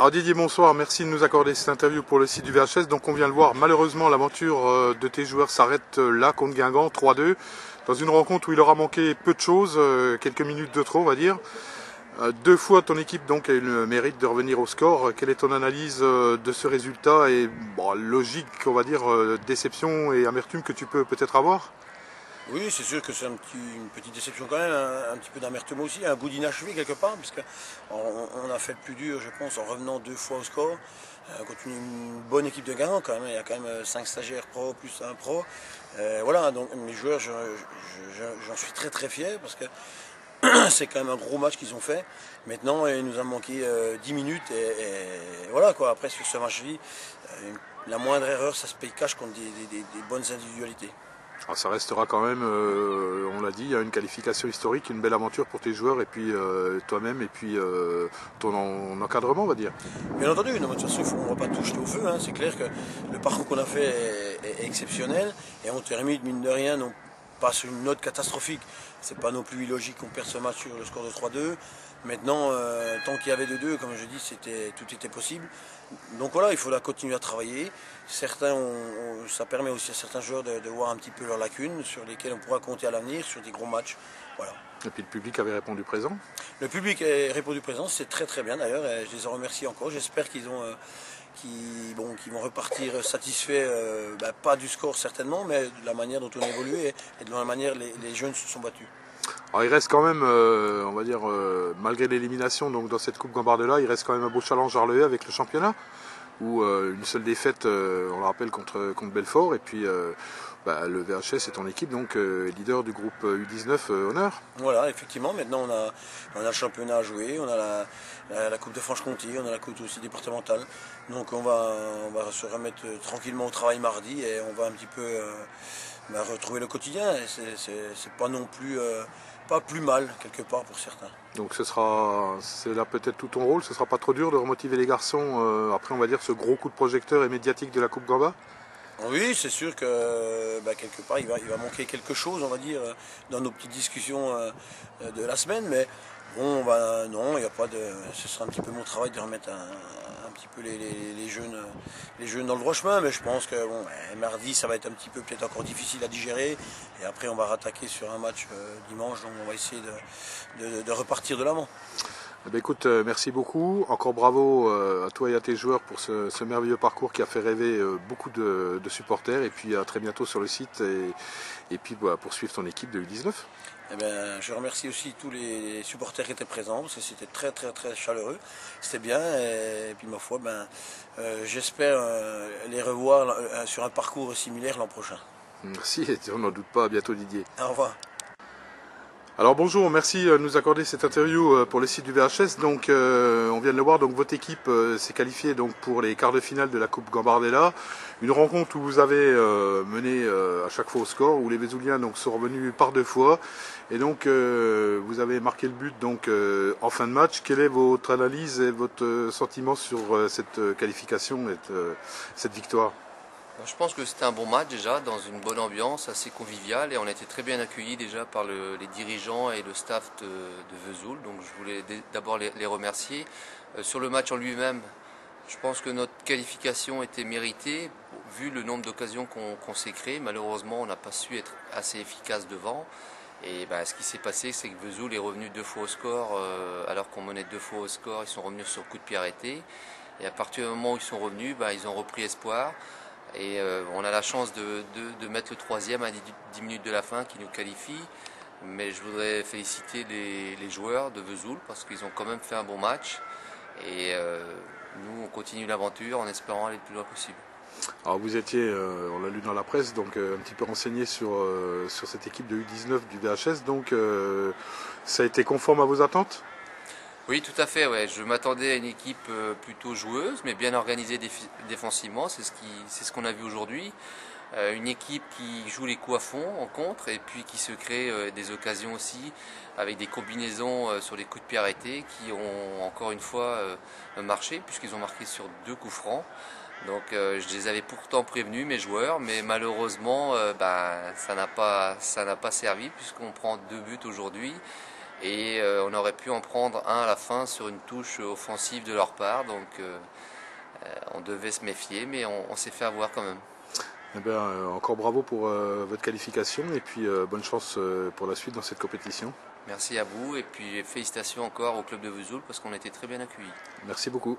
Alors Didier, bonsoir, merci de nous accorder cette interview pour le site du VHS. Donc on vient le voir, malheureusement l'aventure de tes joueurs s'arrête là contre Guingamp, 3-2, dans une rencontre où il aura manqué peu de choses, quelques minutes de trop on va dire. Deux fois ton équipe donc a eu le mérite de revenir au score. Quelle est ton analyse de ce résultat et bon, logique, on va dire, déception et amertume que tu peux peut-être avoir? Oui, c'est sûr que c'est une petite déception quand même, un petit peu d'amertume aussi, un goût d'inachevé quelque part, parce qu'on a fait le plus dur, je pense, en revenant deux fois au score, contre une bonne équipe de Guingamp quand même. Il y a quand même 5 stagiaires pro plus un pro. Voilà, donc mes joueurs, j'en suis très très fier, parce que c'est quand même un gros match qu'ils ont fait. Maintenant, il nous a manqué 10 minutes, et voilà quoi. Après, sur ce match-là, la moindre erreur, ça se paye cash contre des bonnes individualités. Alors ça restera quand même, on l'a dit, il y a une qualification historique, une belle aventure pour tes joueurs et puis toi-même et puis ton encadrement on va dire. Bien entendu, non, de toute façon on ne va pas tout jeter au feu, hein. C'est clair que le parcours qu'on a fait est exceptionnel et on termine mine de rien non pas sur une note catastrophique. C'est pas non plus illogique qu'on perde ce match sur le score de 3-2. Maintenant, tant qu'il y avait 2-2, comme je dis, tout était possible. Donc voilà, il faudra continuer à travailler. Ça permet aussi à certains joueurs de voir un petit peu leurs lacunes sur lesquelles on pourra compter à l'avenir sur des gros matchs. Voilà. Et puis le public avait répondu présent. Le public a répondu présent, c'est très très bien d'ailleurs. Je les en remercie encore. J'espère qu'ils vont repartir satisfaits, pas du score certainement, mais de la manière dont on a évolué et de la manière dont les jeunes se sont battus. Alors il reste quand même, on va dire, malgré l'élimination donc dans cette Coupe Gambardella, il reste quand même un beau challenge à relever avec le championnat, où une seule défaite, on le rappelle, contre Belfort, et puis le VHS est ton équipe, donc leader du groupe U19 honneur. Voilà, effectivement, maintenant on a le championnat à jouer, on a la Coupe de Franche-Comté, on a la Coupe aussi départementale. Donc on va se remettre tranquillement au travail mardi et on va un petit peu retrouver le quotidien. Et c'est pas non plus pas plus mal quelque part pour certains. Donc c'est là peut-être tout ton rôle, ce sera pas trop dur de remotiver les garçons après on va dire ce gros coup de projecteur et médiatique de la Coupe Gamba? Oui, c'est sûr que quelque part il va manquer quelque chose, on va dire, dans nos petites discussions de la semaine, mais bon, non, il y a pas de. Ce sera un petit peu mon travail de remettre un petit peu les jeunes dans le droit chemin, mais je pense que bon, mardi ça va être un petit peu peut-être encore difficile à digérer, et après on va rattaquer sur un match dimanche, donc on va essayer de repartir de l'avant. Eh bien, écoute, merci beaucoup. Encore bravo à toi et à tes joueurs pour ce merveilleux parcours qui a fait rêver beaucoup de supporters. Et puis à très bientôt sur le site et puis pour suivre ton équipe de U19. Eh bien, je remercie aussi tous les supporters qui étaient présents parce que c'était très très très chaleureux. C'était bien et puis ma foi, j'espère les revoir sur un parcours similaire l'an prochain. Merci et on n'en doute pas. À bientôt Didier. Au revoir. Alors bonjour, merci de nous accorder cette interview pour le site du VHS. Donc on vient de le voir, donc votre équipe s'est qualifiée donc pour les quarts de finale de la Coupe Gambardella. Une rencontre où vous avez mené à chaque fois au score, où les Vesouliens donc sont revenus par deux fois. Et donc vous avez marqué le but donc en fin de match. Quelle est votre analyse et votre sentiment sur cette qualification et cette victoire? Je pense que c'était un bon match déjà, dans une bonne ambiance, assez conviviale, et on a été très bien accueillis déjà par les dirigeants et le staff de Vesoul, donc je voulais d'abord les remercier. Sur le match en lui-même, je pense que notre qualification était méritée, vu le nombre d'occasions qu'on s'est créées. Malheureusement, on n'a pas su être assez efficace devant. Et ce qui s'est passé, c'est que Vesoul est revenu deux fois au score, alors qu'on menait deux fois au score, ils sont revenus sur coup de pied arrêté. Et à partir du moment où ils sont revenus, ils ont repris espoir. Et on a la chance de mettre le troisième à 10 minutes de la fin qui nous qualifie. Mais je voudrais féliciter les joueurs de Vesoul parce qu'ils ont quand même fait un bon match. Et nous, on continue l'aventure en espérant aller le plus loin possible. Alors vous étiez, on l'a lu dans la presse, donc un petit peu renseigné sur cette équipe de U19 du VHS. Donc ça a été conforme à vos attentes? Oui, tout à fait. Ouais. Je m'attendais à une équipe plutôt joueuse, mais bien organisée défensivement. C'est ce qu'on a vu aujourd'hui. Une équipe qui joue les coups à fond en contre et puis qui se crée des occasions aussi avec des combinaisons sur les coups de pied arrêtés qui ont encore une fois marché puisqu'ils ont marqué sur deux coups francs. Donc je les avais pourtant prévenus, mes joueurs, mais malheureusement ça n'a pas servi puisqu'on prend deux buts aujourd'hui. Et on aurait pu en prendre un à la fin sur une touche offensive de leur part. Donc on devait se méfier, mais on s'est fait avoir quand même. Eh bien, encore bravo pour votre qualification et puis bonne chance pour la suite dans cette compétition. Merci à vous et puis félicitations encore au club de Vesoul parce qu'on a été très bien accueillis. Merci beaucoup.